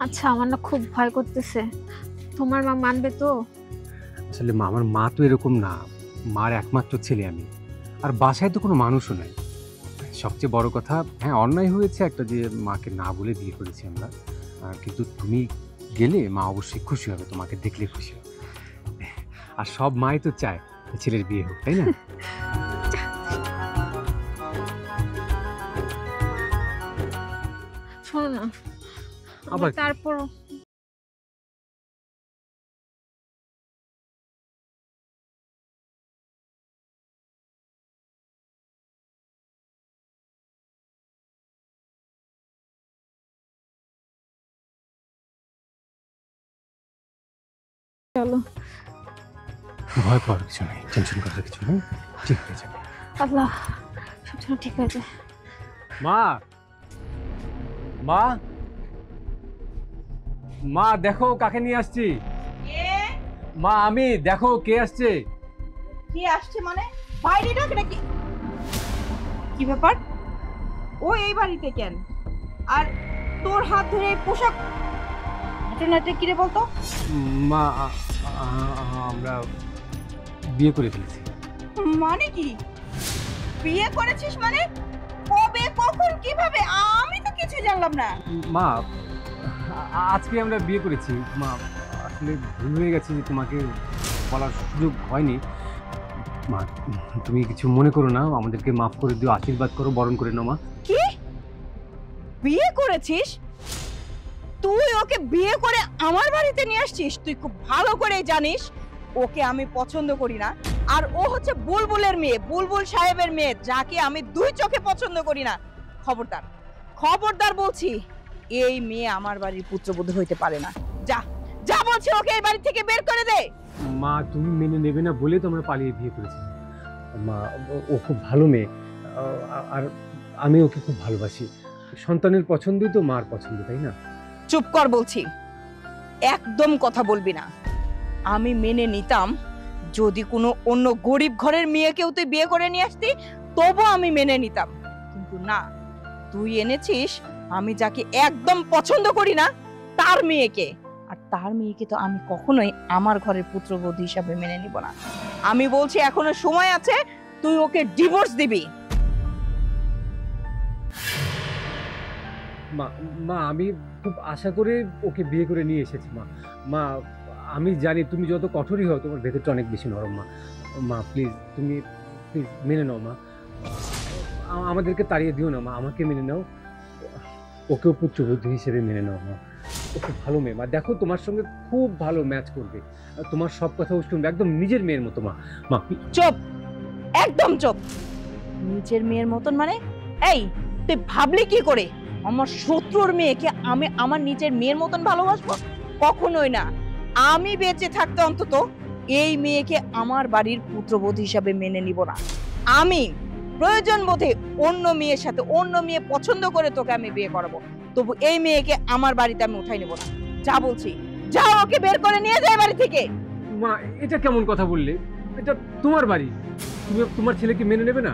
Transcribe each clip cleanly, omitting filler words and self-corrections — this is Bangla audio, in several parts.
আচ্ছা, আমার না খুব ভয় করতেছে। তোমার মা মানবে তো? আসলে মা, আমার মা তো এরকম না। মার একমাত্র ছেলে আমি, আর বাসায় তো কোনো মানুষও নাই। সবচেয়ে বড় কথা, হ্যাঁ অন্যায় হয়েছে একটা যে মাকে না বলে বিয়ে করেছি আমরা, কিন্তু তুমি গেলে মা অবশ্যই খুশি হবে, তোমাকে দেখলে খুশি হবে। আর সব মাই তো চায় ছেলের বিয়ে হোক, তাই না? শোনো না, আবার কি? তারপর চলো। ভয় পাওয়ার কিছু নেই, টেনশন করার কিছু নেই, ঠিক হয়ে যাবে। আল্লাহ, সব যেন ঠিক হয়ে যায়। মা, মা, মা দেখো কাকে নিয়ে আসছি। মা আমি, দেখো কে আসছে। কে আসছে মানে? বাইরে ডাক নাকি? কি ব্যাপার? ও এই বাড়িতে কেন? আর তোর হাত ধরে এই পোশাক ঘটনাটা কি রে বলতো? মা আমরা বিয়ে করে ফেলেছি। মানে কি? বিয়ে করেছিস মানে? কবে, কখন, কিভাবে? আমি তো কিছু জানলাম না। মা আজকে আমরা বিয়ে করেছি। মা আসলে ভুল হয়ে গেছে যে তোমাকে বলার সুযোগ হয়নি। মা তুমি কিছু মনে করো না, আমাদেরকে মাফ করে দিও, আশীর্বাদ করো, বরণ করে নাও মা। কি? বিয়ে করেছিস? তুই ওকে বিয়ে করে আমার বাড়িতে নিয়ে আসছিস? তুই খুব ভালো করে জানিস ওকে আমি পছন্দ করি না। আর ও হচ্ছে বুলবুলের মেয়ে, বুলবুল সাহেবের মেয়ে, যাকে আমি দুই চোখে পছন্দ করি না। খবরদার, খবরদার বলছি, এই মেয়ে আমার বাড়ির পুত্রবধূ হইতে পারে না। যা যা বলছি, ওকে এই বাড়ি থেকে বের করে দে। মা তুমি মেনে নেবে না বলে তো আমরা পালিয়ে বিয়ে করেছি। মা ও খুব ভালো মেয়ে, আর আমি ওকে খুব ভালোবাসি। সন্তানের পছন্দই তো মার পছন্দ, তাই না? চুপ কর বলছি, একদম কথা বলবি না। আমি মেনে নিতাম যদি কোনো অন্য গরিব ঘরের মেয়েকেও তুই বিয়ে করে নিয়ে আসতি, তবু আমি মেনে নিতাম। কিন্তু না, তুই এনেছিস আমি যাকে একদম পছন্দ করি না তার মেয়েকে। আর তার মেয়েকে তো আমি কখনোই আমার ঘরের পুত্রবধূ হিসাবে মেনে নিব না। আমি বলছি এখনো সময় আছে, তুই ওকে ডিভোর্স দিবি। মা মা আমি খুব আশা করে ওকে বিয়ে করে নিয়ে এসেছি। মা মা আমি জানি তুমি যত কঠোরই হও, তোমার ভেতরটা অনেক বেশি নরম। মা মা প্লিজ, তুমি প্লিজ মেনে নাও মা। আমাদেরকে তাড়িয়ে দিও না মা, আমাকে মেনে নাও, ওকেও পুত্রবধূ হিসেবে মেনে নাও মা। ও খুব ভালো মেয়ে মা, দেখো তোমার সঙ্গে খুব ভালো ম্যাচ করবে, তোমার সব কথা ও শুনবে, একদম নিজের মেয়ের মতো। মা মা চুপ, একদম চুপ। নিজের মেয়ের মতন মানে? এই তুই ভাবলি কি করে আমার শত্রুর মেয়েকে আমি আমার নিজের মেয়ের মতন ভালোবাসবো? কখনোই না। আমি বেঁচে থাকতে অন্তত এই মেয়েকে আমার বাড়ির পুত্রবধূ হিসাবে মেনে নিব না। আমি প্রয়োজন বোধে অন্য মেয়ের সাথে, অন্য মেয়ে পছন্দ করে তোকে আমি বিয়ে করাবো, তবু এই মেয়েকে আমার বাড়িতে আমি উঠাই নেব না। যা বলছি, যা, ওকে বের করে নিয়ে যায় বাড়ি থেকে। মা এটা কেমন কথা বললে? এটা তোমার বাড়ি, তুমি তোমার ছেলেকে মেনে নেবে না?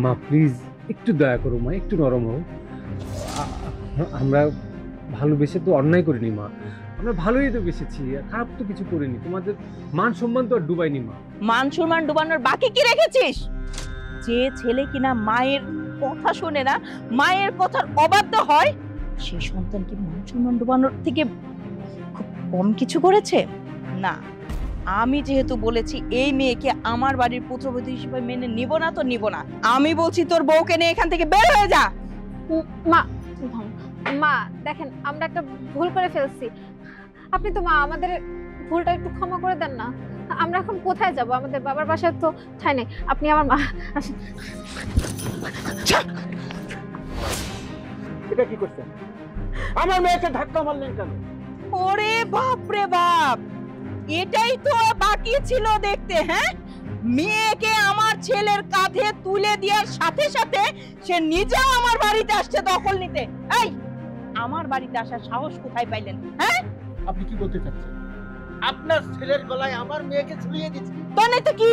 মা প্লিজ একটু দয়া করো মা, একটু নরম হও। আমরা ভালোবেসে তো অন্যায় করিনি মা, আমরা ভালোই তো বেসেছি, খারাপ তো কিছু করিনি। তোমাদের মান সম্মান তো আর ডুবাইনি মা। মান সম্মান ডুবানোর বাকি কি রেখেছিস? যে ছেলে কিনা মায়ের কথা শোনে না, মায়ের কথার অবাধ্য হয়, সেই সন্তান কি মান সম্মান ডুবানোর থেকে খুব কম কিছু করেছে? না, আমি যেহেতু বলেছি এই মেয়েকে আমার বাড়ির পুত্রবধূ হিসেবে মেনে নিব না তো নিব না। আমি বলছি তোর বউকে নিয়ে এখান থেকে বের হয়ে যা। মা মা দেখেন, আমরা একটা ভুল করে ফেলছি। আপনি তো মা আমাদের ভুলটা একটু ক্ষমা করে দেন না। আমরা এখন কোথায় যাব? আমাদের বাবার বাসায় তো ঠাই নেই। আপনি আমার মা আসেন। এটা কি করছেন? আমার মেয়েকে ধাক্কা মারলেন কেন? ওরে বাপ রে বাপ, এটাই তো বাকি ছিল দেখতে। হ্যাঁ, মেয়েকে আমার ছেলের কাঁধে তুলে দেওয়ার সাথে সাথে সে নিজেও আমার বাড়িতে আসছে দখল নিতে। এই, আমার বাড়িতে আসার সাহস কোথায় পাইলেন? হ্যাঁ, আপনি কি বলতে চাচ্ছেন? আপনার ছেলের গলায় আমার মেয়েকে ঝুলিয়ে দিচ্ছেন? তো নাই তো কি?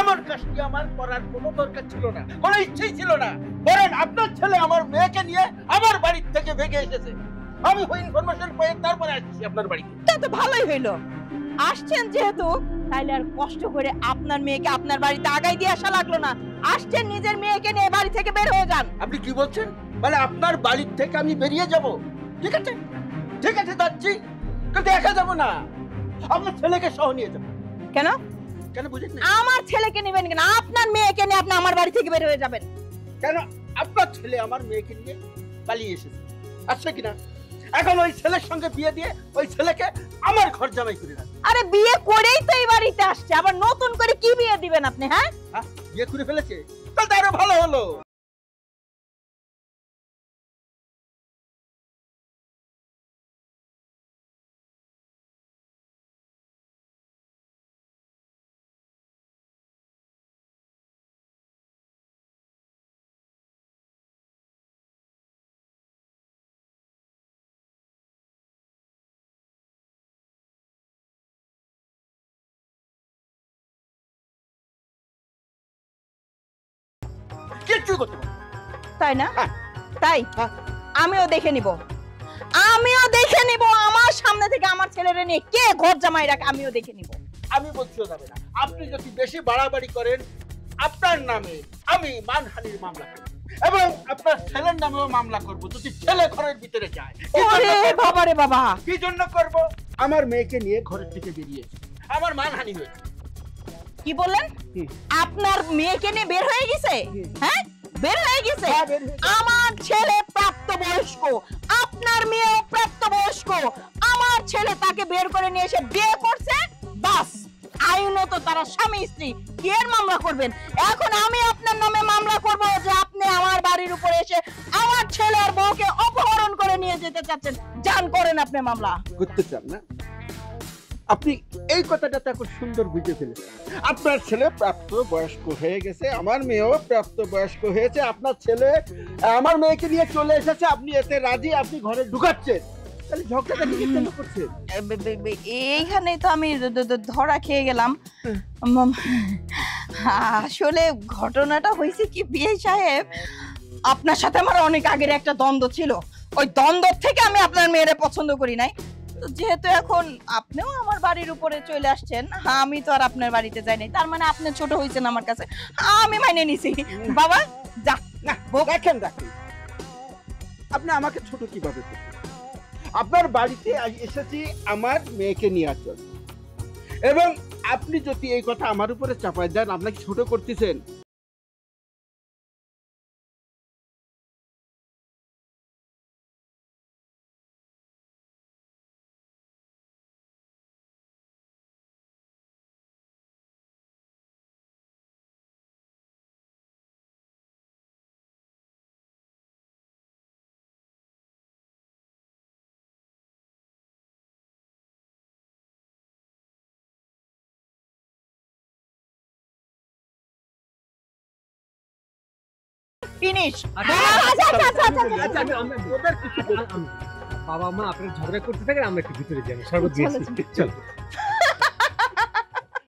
এমন কাজটি আমার করার কোনো দরকার ছিল না, কোনো ইচ্ছেই ছিল না। বলেন, আপনার ছেলে আমার মেয়েকে নিয়ে আমার বাড়ি থেকে ভেগে এসেছে। আমি ওই ইনফরমেশন পেয়ে তারপরে আসছি আপনার বাড়িতে। তা তো ভালোই হইলো, আসছেন যেহেতু তাইলে আর কষ্ট করে আপনার মেয়েকে আপনার বাড়িতে আগাই দিয়ে আসা লাগলো না। আসছেন নিজের মেয়েকে নিয়ে বাড়ি থেকে বের হয়ে যান। আপনি কি বলছেন? মানে আপনার বাড়ির থেকে আমি বেরিয়ে যাব? ঠিক আছে, ঠিক আছে যাচ্ছি, কিন্তু একা যাব না, আপনার ছেলেকে সহ নিয়ে যাব। কেন? কেন বুঝেন না? আমার ছেলেকে নেবেন কেন? আপনার মেয়েকে নিয়ে আপনি আমার বাড়ি থেকে বের হয়ে যাবেন কেন? আপনার ছেলে আমার মেয়েকে নিয়ে পালিয়ে এসেছে, আসছে কিনা? এখন ওই ছেলের সঙ্গে বিয়ে দিয়ে ওই ছেলেকে আমার ঘর জামাই করে রাখবে। আরে বিয়ে করেই তো এই বাড়িতে আসছে, আবার নতুন করে কি বিয়ে দিবেন আপনি? হ্যাঁ, বিয়ে করে ফেলেছে, তাহলে তো আরো ভালো হলো। কিচ্ছু করতে পারবো না। তাই না? হ্যাঁ। তাই হ্যাঁ। আমিও দেখে নিব, আমিও দেখে নিব আমার সামনে থেকে আমার ছেলেরে নিয়ে কে ঘর জামাই রাখে, আমিও দেখে নিব। আমি বলছিও যাবে না। আপনি যদি বেশি বাড়াবাড়ি করেন, আপনার নামে আমি মানহানির মামলা করব এবং আপনার ছেলের নামেও মামলা করব যদি ছেলে ঘরের ভিতরে যায়। কি জন্য ওরে করব? বাবা রে বাবা, কি জন্য করব? আমার মেয়েকে নিয়ে ঘরের থেকে বেরিয়েছে, আমার মানহানি হয়েছে। কি বললেন? কি? আপনার মেয়েকে নিয়ে বের হয়ে গেছে? হ্যাঁ, বের হয়ে গেছে। হ্যাঁ, বের হয়ে গেছে। আমার ছেলে প্রাপ্তবয়স্ক, আপনার মেয়ে প্রাপ্তবয়স্ক, আমার ছেলে তাকে বের করে নিয়ে এসে বিয়ে করছে, বাস আইনত তারা স্বামী স্ত্রী। কি এর মামলা করবেন? এখন আমি আপনার নামে মামলা করব যে আপনি আমার বাড়ির উপরে এসে আমার ছেলে আর বউকে অপহরণ করে নিয়ে যেতে চাচ্ছেন। জান করেন আপনি মামলা। করতে চান না? আপনি এই কথাটা তো এখন সুন্দর বুঝে ফেলেছেন। আপনার ছেলে প্রাপ্ত বয়স্ক হয়ে গেছে, আমার মেয়েও প্রাপ্ত বয়স্ক হয়েছে, আপনার ছেলে আমার মেয়েকে নিয়ে চলে এসেছে, আপনি এতে রাজি, আপনি ঘরে ঢুকাচ্ছেন, তাহলে ঝগড়াটা কি কেন করছেন? এইখানে তো আমি ধরা খেয়ে গেলাম। আসলে ঘটনাটা হয়েছে কি বিয়ে সাহেব, আপনার সাথে আমার অনেক আগের একটা দ্বন্দ্ব ছিল, ওই দ্বন্দ্ব থেকে আমি আপনার মেয়েরে পছন্দ করি নাই। তো যেহেতু এখন আপনিও আমার বাড়ির উপরে চলে আসছেন, আমি তো আর আপনার বাড়িতে যাই নাই, তার মানে আপনি ছোট হয়েছেন আমার কাছে, আমি মাইনে নিছি। বাবা যা না, দেখেন দেখেন, আপনি আমাকে ছোট কিভাবে করছেন? আপনার বাড়িতে এসেছি আমার মেয়েকে নিয়ে আসছেন, এবং আপনি যদি এই কথা আমার উপরে চাপায় দেন, আপনাকে ছোট করতেছেন। ফিনিশ। ওদের কিছু বাবা মা আপনার ঝগড়া করতে থাকেন, আমরা একটু ভিতরে যাই, শরবত দিয়েছি, চল।